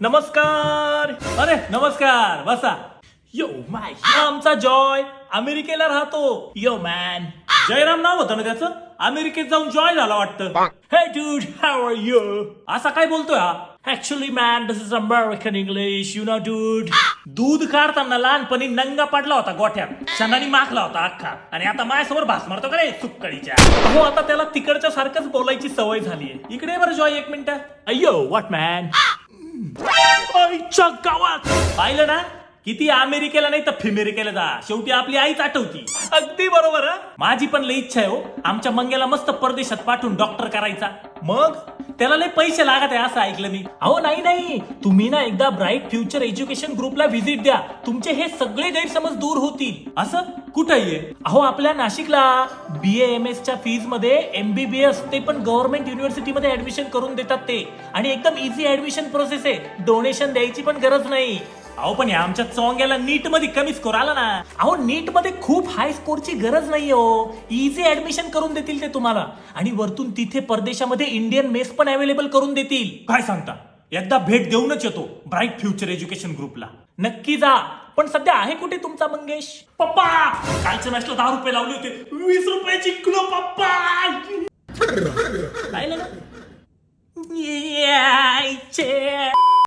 नमस्कार. अरे नमस्कार, बसा. यो माय, आमचा जॉय अमेरिकेला राहतो. यो मॅन, जयराम नाव होतं ना त्याचं. अमेरिकेत जाऊन जॉय झाला वाटतं. हे डूड, हाऊ आर यू? असा काय बोलतोय हा? Actually man, this is American English, you know dude. दूध काढताना लहानपणी नंगा पडला होता गोठ्यात, क्षणाने माखला होता अख्खा, आणि आता माझ्यासमोर भास मारतो का रे सुक्कळीच्या. हो, आता त्याला तिकडच्या सारखंच बोलायची सवय झालीये. इकडे बरं जॉय, एक मिनिट. अय्यो, व्हॉट मॅन. आईच्या गावात पाहिलं ना, किती अमेरिकेला नाही तर फिमेरिकेला जा, शेवटी आपली आईच आठवती. अगदी बरोबर. माझी पण लई इच्छा आहे हो, आमच्या मंग्याला मस्त परदेशात पाठवून डॉक्टर करायचा. मग त्याला लई पैसे लागत आहे असं ऐकलं मी. अहो नाही, तुम्ही ना एकदा ब्राईट फ्युचर एज्युकेशन ग्रुपला व्हिजिट द्या, तुमचे हे सगळे गैरसमज दूर होतील. असं कुठं आहे? अहो आपल्या नाशिकला BA-MS च्या फीज मध्ये MBBS ते पण गव्हर्नमेंट युनिव्हर्सिटीमध्ये ऍडमिशन करून देतात ते, आणि एकदम इझी ऍडमिशन प्रोसेस आहे, डोनेशन द्यायची पण गरज नाही. अहो पण आमच्या चोंग्याला नीट मध्ये कमी स्कोर आला ना. अहो नीट मध्ये खूप हाय स्कोरची गरज नाही हो, इझी ऍडमिशन करून देतील ते तुम्हाला, आणि वरतून तिथे परदेशामध्ये इंडियन मेस पण अवेलेबल करून देतील. काय सांगता? एकदा भेट देऊनच येतो ब्राईट फ्युचर एज्युकेशन ग्रुपला. नक्की जा. पण सध्या आहे कुठे तुमचा मंगेश? पप्पा, कालच्या मॅचला 10 रुपये लावले होते, 20 रुपये जिंकलो पप्पा. काय ना